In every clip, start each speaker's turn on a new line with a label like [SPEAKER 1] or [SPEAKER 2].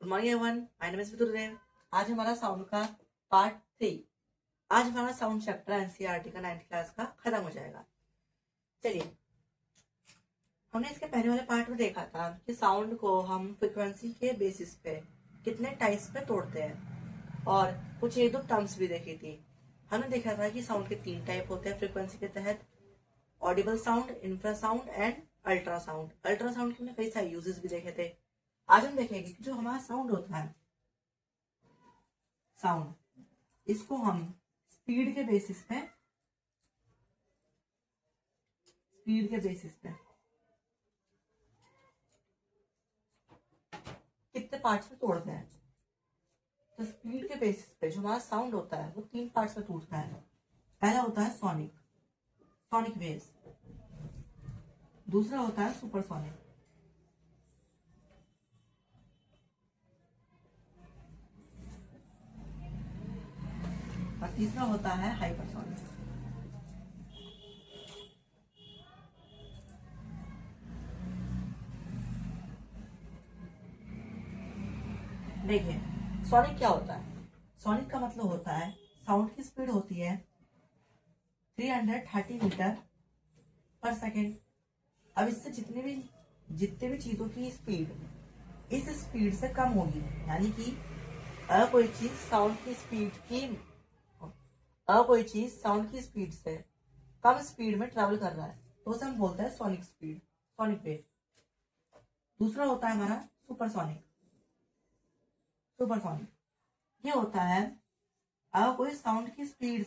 [SPEAKER 1] Good morning everyone, my name is Vidurdev. आज हमारा sound का पार्ट 3। आज हमारा साउंड चैप्टर एनसीईआरटी का 9th क्लास का खत्म हो जाएगा। चलिए, हमने इसके पहले वाले पार्ट में देखा था कि साउंड को हम फ्रिक्वेंसी के बेसिस पे कितने टाइप्स पे तोड़ते हैं और कुछ एक दो टर्म्स भी देखी थी। हमने देखा था कि साउंड के 3 टाइप होते हैं फ्रिक्वेंसी के तहत: Audible sound, infrasound and ultrasound. Ultrasound के हमने कई सारे यूजेस भी देखे थे। आज हम देखेंगे कि जो हमारा साउंड होता है, साउंड, इसको हम स्पीड के बेसिस पे कितने पार्ट्स में तोड़ते हैं। तो स्पीड के बेसिस पे जो हमारा साउंड होता है वो 3 पार्ट्स में टूटता है। पहला होता है सॉनिक वेव्स। दूसरा होता है सुपरसोनिक। और तीसरा होता है हाइपरसोनिक। देखिए, सोनिक क्या होता है। सोनिक का मतलब होता है साउंड की स्पीड होती है 330 मीटर पर सेकेंड। अब इससे जितने भी चीजों की स्पीड इस स्पीड से कम होगी, यानी कि अगर कोई चीज साउंड की स्पीड से कम स्पीड में ट्रेवल कर रहा है तो उसे हम बोलते हैं सॉनिक वेव। दूसरा होता है हमारा सुपरसोनिक। ये होता है अगर कोई साउंड की स्पीड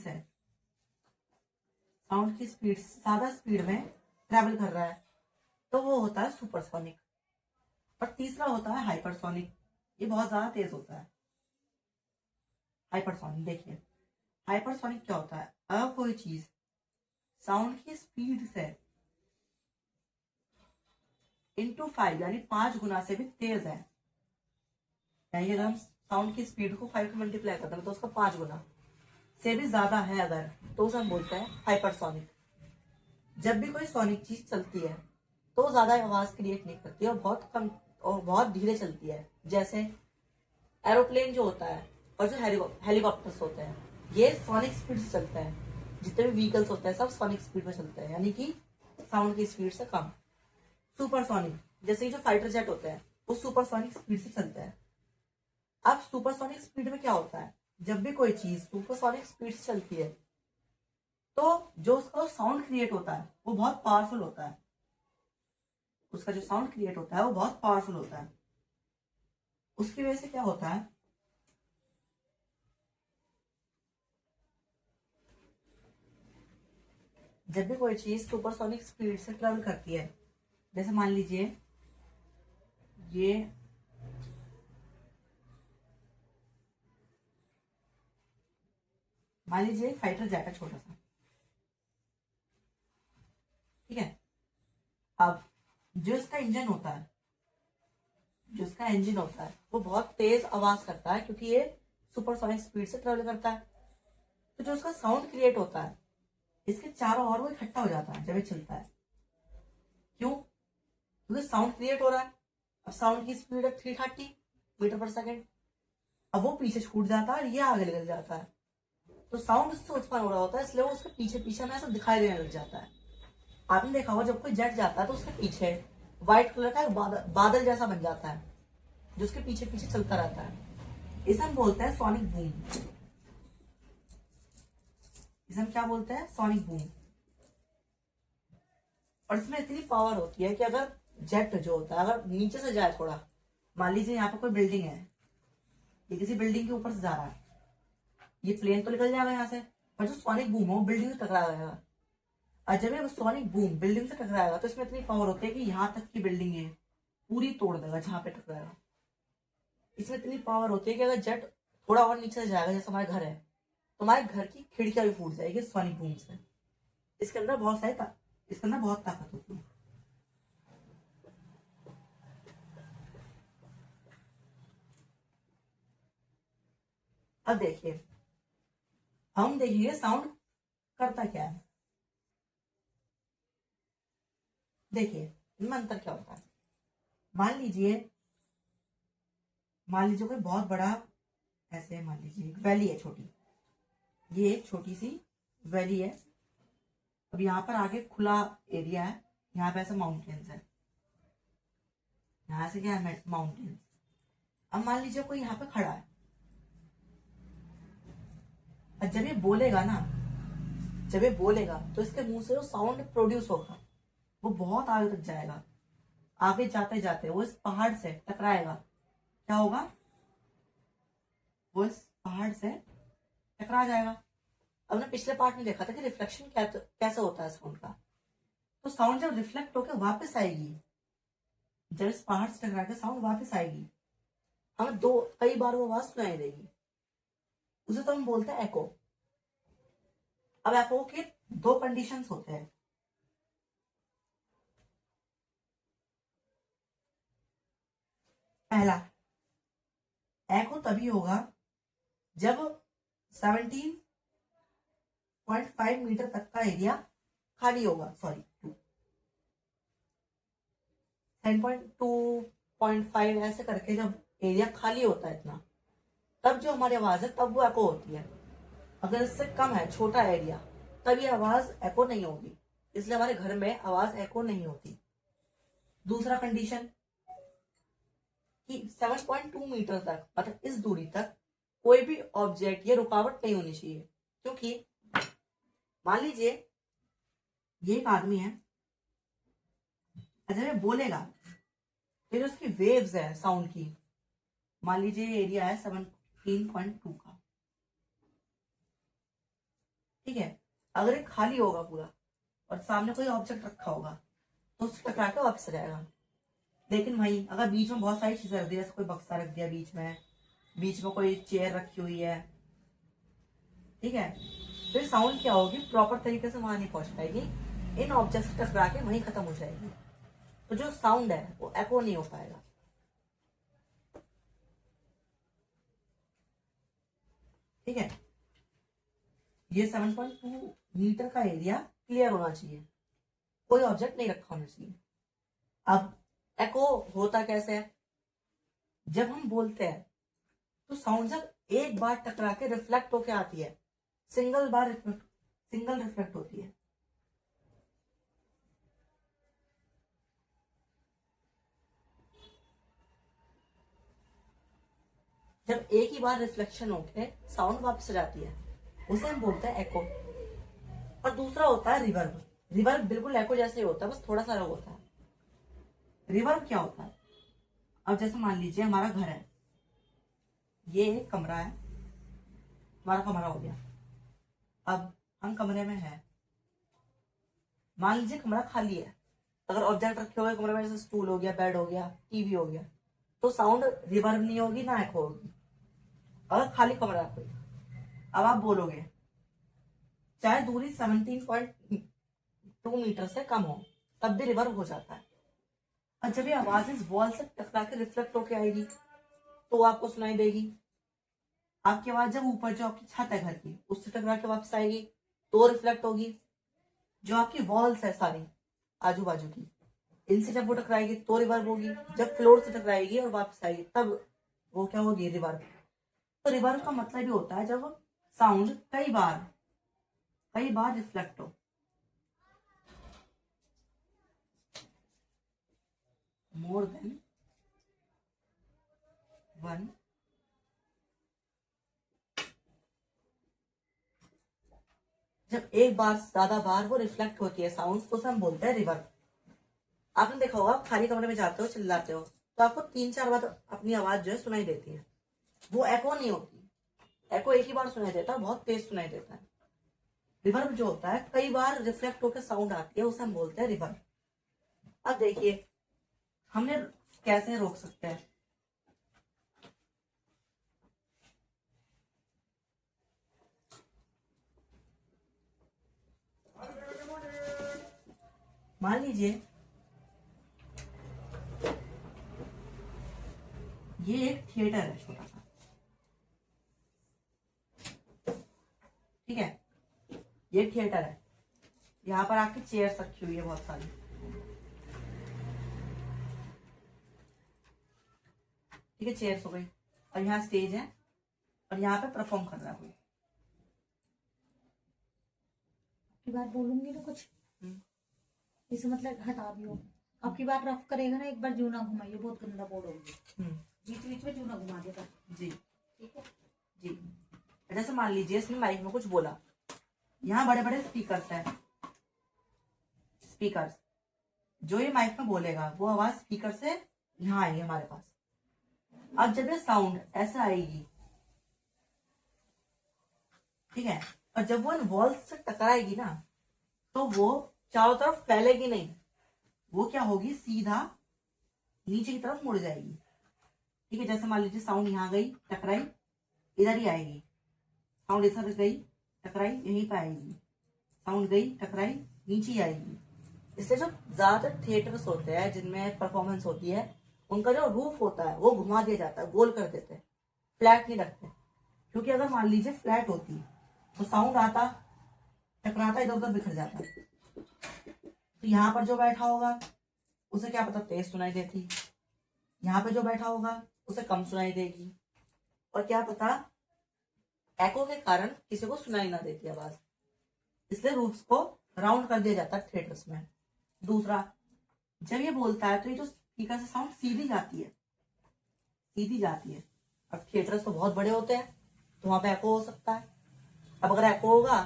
[SPEAKER 1] ज्यादा स्पीड में ट्रेवल कर रहा है तो वो होता है सुपरसोनिक। और तीसरा होता है हाइपरसोनिक। ये बहुत ज्यादा तेज होता है। हाइपरसोनिक, देखिए, हाइपरसोनिक क्या होता है, अगर कोई चीज साउंड की स्पीड से इंटू 5 यानी 5 गुना से भी तेज है, यानी अगर हम साउंड की स्पीड को 5 से मल्टीप्लाई करते हैं तो उसका 5 गुना से भी ज्यादा है अगर, तो उसे हम बोलते हैं हाइपरसोनिक। जब भी कोई सोनिक चीज चलती है तो ज्यादा आवाज क्रिएट नहीं करती और बहुत कम और बहुत धीरे चलती है। जैसे एरोप्लेन जो होता है और जो हेलीकॉप्टर्स होते हैं, ये सोनिक स्पीड से चलते हैं। जितने भी व्हीकल्स होते हैं सब सोनिक स्पीड में चलते हैं, यानी कि साउंड की स्पीड से कम। सुपरसोनिक, जैसे जो फाइटर जेट होते हैं वो सुपरसोनिक स्पीड से चलते हैं। अब सुपरसोनिक स्पीड में क्या होता है, जब भी कोई चीज सुपरसोनिक स्पीड से चलती है तो जो उसका साउंड क्रिएट होता है वो बहुत पावरफुल होता है। उसका जो साउंड क्रिएट होता है वो बहुत पावरफुल होता है। उसकी वजह से क्या होता है, जब भी कोई चीज सुपरसोनिक स्पीड से ट्रेवल करती है, जैसे मान लीजिए ये फाइटर जेट है छोटा सा, ठीक है। अब जो इसका इंजन होता है वो बहुत तेज आवाज करता है क्योंकि ये सुपरसोनिक स्पीड से ट्रेवल करता है। तो जो उसका साउंड क्रिएट होता है इसके चारों ओर वो इकट्ठा हो जाता है जब ये चलता है। क्यों? क्योंकि साउंड क्रिएट हो रहा है। अब साउंड की स्पीड है 330 मीटर पर सेकेंड। अब वो पीछे छूट जाता है और ये आगे निकल जाता है, तो साउंड उससे उत्पन्न हो रहा होता है, इसलिए वो उसके पीछे पीछे में ऐसा दिखाई देने लग जाता है। आपने देखा होगा जब कोई जेट जाता है तो उसके पीछे व्हाइट कलर का एक बादल जैसा बन जाता है जो उसके पीछे पीछे चलता रहता है। इसे हम बोलते हैं सॉनिक बूम। इसे हम क्या बोलते हैं, सॉनिक बूम। और इसमें इतनी पावर होती है कि अगर जेट जो होता है अगर नीचे से जाए थोड़ा, मान लीजिए यहाँ पर कोई बिल्डिंग है, ये किसी बिल्डिंग के ऊपर से जा रहा है, ये प्लेन तो निकल जाएगा यहाँ से, पर जो सॉनिक बूम है वो बिल्डिंग से टकराएगा। और जब ये सॉनिक बूम बिल्डिंग से टकराएगा तो इसमें इतनी पावर होती है कि यहाँ तक की बिल्डिंग है पूरी तोड़ देगा जहां पे टकराएगा। इसमें इतनी पावर होती है कि अगर जेट थोड़ा और नीचे से जाएगा, जैसे हमारे घर है, तो हमारे घर की खिड़कियां भी फूट जाएगी सॉनिक बूम से। इसके अंदर बहुत ताकत होती है। अब देखिए, हम देखेंगे साउंड करता क्या है। देखिए, इनमें अंतर क्या होता है। मान लीजिए मान लीजिए कोई बहुत बड़ा, ऐसे मान लीजिए एक वैली है छोटी, ये एक छोटी सी वैली है। अब यहाँ पर आगे खुला एरिया है, यहाँ पे ऐसे माउंटेन्स है, यहाँ से क्या है माउंटेन्स। अब मान लीजिए कोई यहाँ पे खड़ा है, और जब ये बोलेगा ना, जब ये बोलेगा तो इसके मुंह से जो साउंड प्रोड्यूस होगा वो बहुत आगे तक जाएगा। आगे जाते जाते वो इस पहाड़ से टकराएगा, क्या होगा, वो इस पहाड़ से टकरा जाएगा। अब ने पिछले पार्ट में देखा था कि रिफ्लेक्शन कैसे होता है साउंड का। तो साउंड जब रिफ्लेक्ट होकर वापस आएगी, जब इस पहाड़ से टकरा के साउंड वापस आएगी, हमें कई बार वो आवाज सुनाई देगी, उसे तो हम बोलते हैं एको। अब एको के दो कंडीशंस होते हैं। पहला, एको तभी होगा जब 17.5 मीटर तक का एरिया खाली होगा, सॉरी 10.2.5 ऐसे करके जब एरिया खाली होता है इतना, तब जो हमारी आवाज है तब वो एको होती है। अगर इससे कम है, छोटा एरिया, तब ये आवाज एको नहीं होगी, इसलिए हमारे घर में आवाज एको नहीं होती। दूसरा कंडीशन कि 7.2 मीटर तक, मतलब इस दूरी तक कोई भी ऑब्जेक्ट या रुकावट नहीं होनी चाहिए। क्योंकि मान लीजिए ये एक आदमी है, जब ये बोलेगा फिर उसकी वेव्स है साउंड की, मान लीजिए एरिया है 17.2 का, ठीक है। अगर ये खाली होगा पूरा और सामने कोई ऑब्जेक्ट रखा होगा तो उससे टकरा के वापस जाएगा। लेकिन वहीं अगर बीच में बहुत सारी चीजें रख दी, जैसे कोई बक्सा रख दिया बीच में कोई चेयर रखी हुई है, ठीक है, फिर साउंड क्या होगी, प्रॉपर तरीके से वहां नहीं पहुंच पाएगी, इन ऑब्जेक्ट से टकरा के वहीं खत्म हो जाएगी। तो जो साउंड है वो एको नहीं हो पाएगा, ठीक है। ये 7.2 मीटर का एरिया क्लियर होना चाहिए, कोई ऑब्जेक्ट नहीं रखा होना चाहिए। अब एको होता कैसे है, जब हम बोलते हैं तो साउंड जब एक बार टकरा के रिफ्लेक्ट होके आती है, सिंगल रिफ्लेक्ट होती है। जब एक ही बार रिफ्लेक्शन होके साउंड वापस जाती है, उसे हम बोलते हैं एको। और दूसरा होता है रिवर्ब। रिवर्ब बिल्कुल एको जैसे ही होता है, बस थोड़ा सा अलग होता है। रिवर्ब क्या होता है, अब जैसे मान लीजिए हमारा घर है, ये एक कमरा है, हमारा कमरा हो गया। अब हम कमरे में हैं, मान लीजिए कमरा खाली है, अगर ऑब्जेक्ट रखे हुए कमरे में, जैसे स्टूल हो गया, बेड हो गया, टीवी हो गया, तो साउंड रिवर्ब नहीं होगी ना एको होगी। अगर खाली कमरा है कोई, अब आप बोलोगे, चाहे दूरी 17.2 मीटर से कम हो, तब भी रिवर्ब हो जाता है। और जब ये आवाज इस वॉल से टकरा के रिफ्लेक्ट होके आएगी तो आपको सुनाई देगी। आपकी आवाज जब ऊपर जो आपकी छत है घर की, उससे टकरा के वापस आएगी तो रिफ्लेक्ट होगी। जो आपकी वॉल्स है सारी आजू बाजू की, इनसे जब वो टकराएगी तो रिवर्ब होगी। जब फ्लोर से टकराएगी और वापस आएगी तब वो क्या होगी, रिवर्ब। तो रिवर्ब का मतलब भी होता है जब साउंड कई बार रिफ्लेक्ट हो। मोर देन वन, जब एक बार ज्यादा बार वो रिफ्लेक्ट होती है साउंड, तो उसे हम बोलते हैं रिवर्ब। आपने देखा होगा, खाली कमरे में जाते हो, चिल्लाते हो, तो आपको 3-4 बार अपनी आवाज जो है सुनाई देती है, वो एको नहीं होती। एको एक ही बार सुनाई देता है, बहुत तेज सुनाई देता है। रिवर्ब जो होता है, कई बार रिफ्लेक्ट होकर साउंड आती है, उसे हम बोलते हैं रिवर्ब। अब देखिए हमने कैसे रोक सकते हैं। मान लीजिए ये एक थिएटर है छोटा सा, ठीक है, ये थिएटर है, यहाँ पर आपकी चेयर्स रखी हुई है बहुत सारी। ठीक है, चेयर्स हो गई, और यहाँ स्टेज है, और यहाँ पे परफॉर्म कर रहा है कोई।
[SPEAKER 2] की बार बोलूंगी ना कुछ, इसे मतलब हटा दियो। अब की बार रफ करेगा ना, एक बार जूना घुमाइए, बहुत गंदा बोलोगे। बीच बीच में जूना घुमा देगा।
[SPEAKER 1] जी
[SPEAKER 2] ठीक है
[SPEAKER 1] जी। जैसे मान लीजिए इसने माइक में कुछ बोला, यहाँ बड़े बड़े स्पीकर्स हैं, स्पीकर्स, जो ये माइक में बोलेगा वो आवाज स्पीकर से यहाँ आएगी हमारे पास। अब जब ये साउंड ऐसे आएगी, ठीक है, और जब वो इन वॉल्स से टकराएगी ना, तो वो चारों तरफ फैलेगी नहीं, वो क्या होगी, सीधा नीचे की तरफ मुड़ जाएगी। ठीक है, जैसे मान लीजिए साउंड यहाँ गई, टकराई, इधर ही आएगी, साउंड इधर गई, टकराई, यहीं पे आएगी, साउंड गई, टकराई, नीचे ही आएगी। इसलिए जो ज्यादातर थिएटर्स होते हैं जिनमें परफॉर्मेंस होती है, उनका जो रूफ होता है वो घुमा दिया जाता है, गोल कर देते हैं, फ्लैट नहीं रखते। क्योंकि अगर मान लीजिए फ्लैट होती तो साउंड आता, टकराता, इधर उधर बिखर जाता। तो यहाँ पर जो बैठा होगा उसे क्या पता तेज सुनाई देती, यहाँ पे जो बैठा होगा उसे कम सुनाई देगी, और क्या पता एको के कारण किसी को सुनाई ना देती आवाज। इसलिए रूफ्स को राउंड कर दिया जाता है थिएटर्स में। दूसरा, जब ये बोलता है तो ये जो स्पीकर से साउंड सीधी जाती है, सीधी जाती है। अब थिएटर्स तो बहुत बड़े होते हैं, तो वहां पे एको हो सकता है। अब अगर एको होगा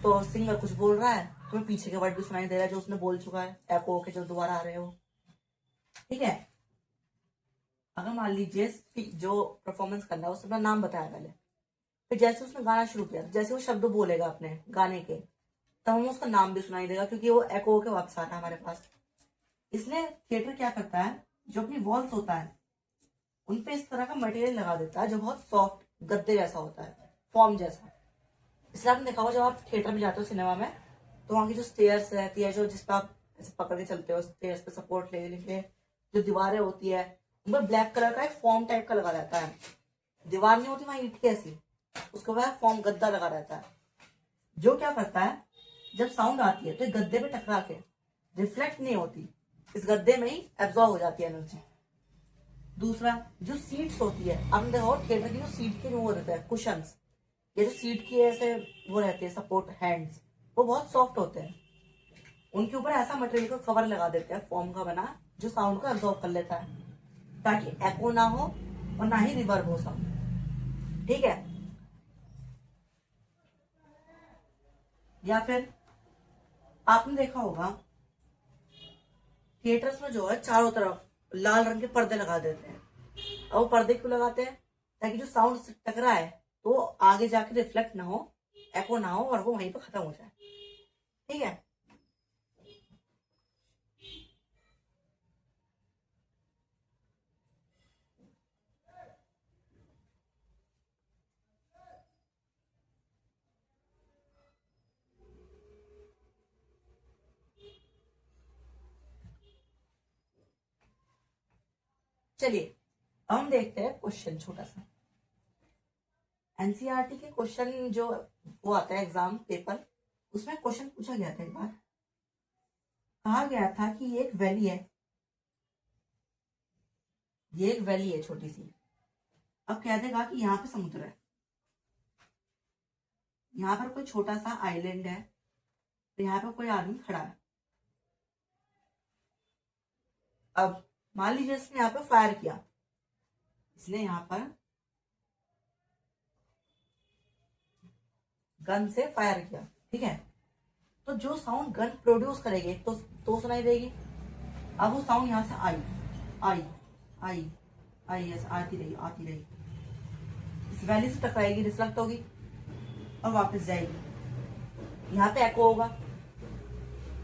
[SPEAKER 1] तो सिंगर कुछ बोल रहा है, तुम्हें पीछे के वर्ड भी सुनाई दे रहा है जो उसने बोल चुका है, एको के जो दोबारा आ रहे हो। ठीक है, अगर मान लीजिए जो परफॉर्मेंस करना है उसने अपना नाम बताया पहले, फिर जैसे उसने गाना शुरू किया, जैसे वो शब्द बोलेगा अपने गाने के, तब हमें उसका नाम भी सुनाई देगा, क्योंकि वो एको के वापस आ रहा है हमारे पास। इसलिए थिएटर क्या करता है, जो अपनी वॉल्स होता है उनपे इस तरह का मटेरियल लगा देता है जो बहुत सॉफ्ट गद्दे जैसा होता है, फॉर्म जैसा। इसलिए आपने देखा होगा जब आप थिएटर में जाते हो सिनेमा में, तो वहां की जो स्टेयर्स रहती है, जो जिस पर आप ऐसे पकड़ के चलते हो, स्टेयर्स पे सपोर्ट ले लेके जो दीवारें होती है, उन पर ब्लैक कलर का एक फॉर्म टाइप का लगा रहता है। दीवार नहीं होती वहां ईंट की ऐसी, उसके बाद फॉर्म गद्दा लगा रहता है, जो क्या करता है, जब साउंड आती है तो गद्दे पे टकरा के रिफ्लेक्ट नहीं होती, इस गद्दे में ही एब्जॉर्ब हो जाती है एनर्जी। दूसरा, जो सीट्स होती है, आपने देखा हो थिएटर की जो सीट के वो रहते हैं कुशंस, ये जो सीट की ऐसे वो रहती है सपोर्ट हैंड्स, वो बहुत सॉफ्ट होते हैं। उनके ऊपर ऐसा मटेरियल का कवर लगा देते हैं फॉर्म का बना, जो साउंड को एब्जॉर्ब कर लेता है, ताकि एको ना हो और ना ही रिवर्ब हो साउंड। ठीक है, या फिर आपने देखा होगा थिएटर्स में जो है चारों तरफ लाल रंग के पर्दे लगा देते हैं। और वो पर्दे क्यों लगाते हैं, ताकि जो साउंड से टकराए तो आगे जाके रिफ्लेक्ट ना हो, एको ना हो, और वो वहीं पर खत्म हो जाए। ठीक है, चलिए अब हम देखते हैं क्वेश्चन छोटा सा। एनसीईआरटी के क्वेश्चन जो वो आता है एग्जाम पेपर, उसमें क्वेश्चन पूछा गया था एक बार, कहा गया था कि ये एक वैली है, ये एक वैली है छोटी सी। अब कह देगा कि यहाँ पे समुद्र है, यहाँ पर कोई छोटा सा आइलैंड है, तो यहाँ पर कोई आदमी खड़ा है। अब मान लीजिए इसने यहाँ पे फायर किया, इसने यहाँ पर गन से फायर किया, ठीक है, तो जो साउंड गन प्रोड्यूस करेगी तो सुनाई देगी। अब वो साउंड यहां से आई आई आई आई ऐसे आती रही, इस वैली से टकराएगी, रिफ्लेक्ट होगी और वापस जाएगी, यहाँ पे एको होगा।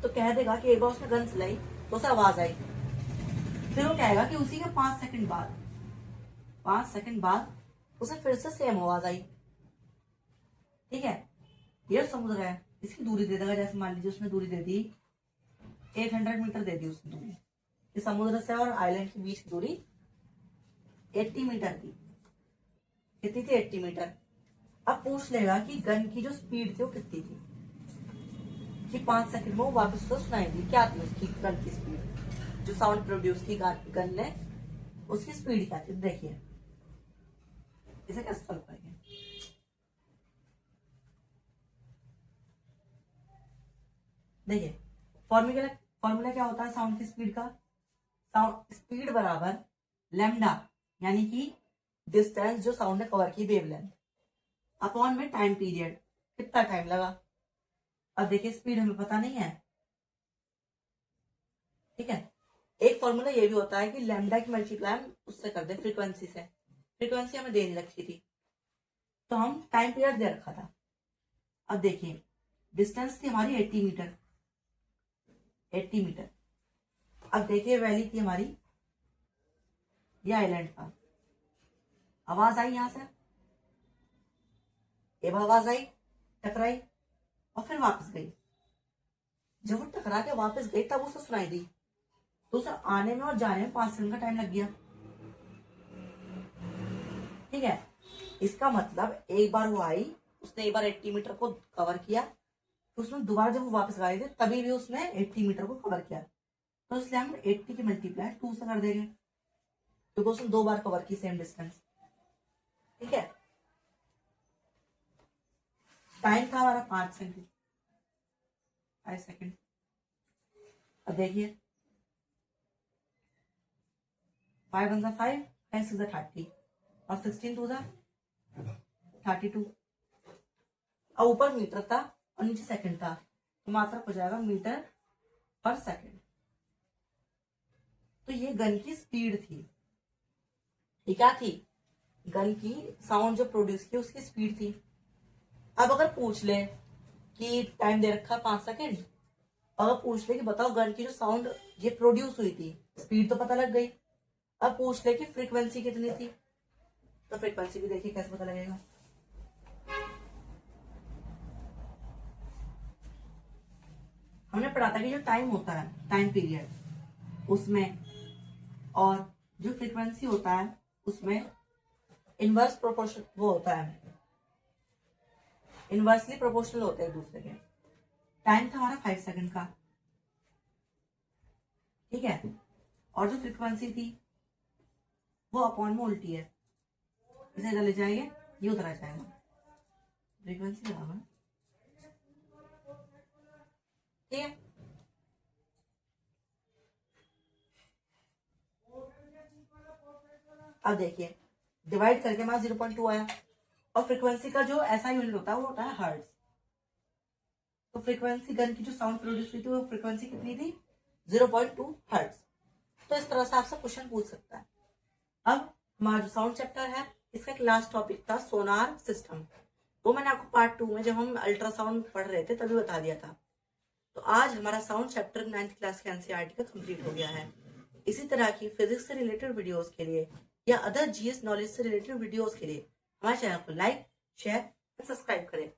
[SPEAKER 1] तो कह देगा कि एक बार उसने गन चलाई तो उसे आवाज आई, फिर वो कहेगा कि उसी के 5 सेकंड बाद उसे फिर से सेम आवाज आई। ठीक है, ये समुद्र है, इसकी दूरी दे देगा, जैसे मान लीजिए उसने दूरी दे दी 800 मीटर दे दी उसने दूरी, इस समुद्र से और आइलैंड के बीच की दूरी 80 मीटर थी, कितनी थी, 80 मीटर। अब पूछ लेगा कि गन की जो स्पीड थी वो कितनी थी, कि 5 सेकंड में वो वापस तो सुनाई दी, क्या थी उसकी गन की स्पीड, जो साउंड प्रोड्यूस की गन ने उसकी स्पीड क्या थी। देखिए इसे कैसे सॉल्व करेंगे। देखिए फॉर्मूला क्या होता है साउंड की स्पीड का। साउंड स्पीड बराबर लैम्डा यानी कि डिस्टेंस जो साउंड ने कवर की वेवलेंथ अपॉन में टाइम पीरियड, कितना टाइम लगा। अब देखिए स्पीड हमें पता नहीं है, ठीक है। एक फॉर्मूला ये भी होता है कि लैम्डा की मल्टीप्लाई हम उससे कर दे फ्रीक्वेंसी से। फ्रीक्वेंसी हमें दे नहीं रखी थी तो हम टाइम पीरियड दे रखा था। अब देखिए डिस्टेंस थी हमारी 80 मीटर, 80 मीटर। अब देखिए वैली थी हमारी ये आइलैंड का। आवाज आई यहां से, ये आवाज आई, टकराई और फिर वापस गई। जब वो टकरा के वापस गई तब उसे सुनाई दी, तो उसे आने में और जाने में 5 सेकंड का टाइम लग गया, ठीक है। इसका मतलब एक बार वो आई, उसने एक बार 80 मीटर को कवर किया, तो उसने दोबारा जब वो वापस गए थे तभी भी उसने 80 मीटर को कवर किया, तो इसलिए हम 80 की मल्टीप्लाई 2 से कर देंगे क्योंकि उसने 2 बार कवर की सेम डिस्टेंस, ठीक है। टाइम था हमारा 5 सेकंड, 5 सेकंड। अब देखिए 5 1 5, 5 6 30 और 16 2 32। अब ऊपर मीटर था और नीचे सेकंड था तो मात्रक हो जाएगा मीटर पर सेकंड। तो ये गन की स्पीड थी, ये क्या थी, गन की साउंड जो प्रोड्यूस की उसकी स्पीड थी। अब अगर पूछ ले कि टाइम दे रखा 5 सेकंड, अगर पूछ ले कि बताओ गन की जो साउंड ये प्रोड्यूस हुई थी, स्पीड तो पता लग गई। अब पूछ ले कि फ्रीक्वेंसी कितनी थी, तो फ्रीक्वेंसी भी देखिए कैसे पता लगेगा। हमने पढ़ा था कि जो टाइम होता है टाइम पीरियड उसमें और जो फ्रीक्वेंसी होता है उसमें इनवर्स प्रोपोर्शन वो होता है, इनवर्सली प्रोपोर्शनल होते हैं एक दूसरे के। टाइम था हमारा 5 सेकंड का, ठीक है, और जो फ्रीक्वेंसी थी वो अपॉन में उल्टी है, इसे इधर ले जाएंगे ये उधर आ जाएगा, फ्रीक्वेंसी बराबर, ठीक है। अब देखिए डिवाइड करके हमारा 0.2 आया और फ्रीक्वेंसी का जो ऐसा यूनिट होता है वो होता है हर्ट्ज। तो फ्रीक्वेंसी गन की जो साउंड प्रोड्यूस हुई थी वो फ्रीक्वेंसी कितनी थी 0.2 हर्ट्ज। तो इस तरह से आपसे क्वेश्चन पूछ सकता है। अब हमारा जो साउंड चैप्टर है इसका एक लास्ट टॉपिक था सोनार सिस्टम, वो मैंने आपको पार्ट 2 में जब हम अल्ट्रासाउंड पढ़ रहे थे तभी बता दिया था। तो आज हमारा साउंड चैप्टर 9th क्लास के एनसीईआरटी का कंप्लीट हो गया है। इसी तरह की फिजिक्स से रिलेटेड वीडियोस के लिए या अदर जीएस नॉलेज से रिलेटेड वीडियोस के लिए हमारे चैनल को लाइक, शेयर और सब्सक्राइब करें।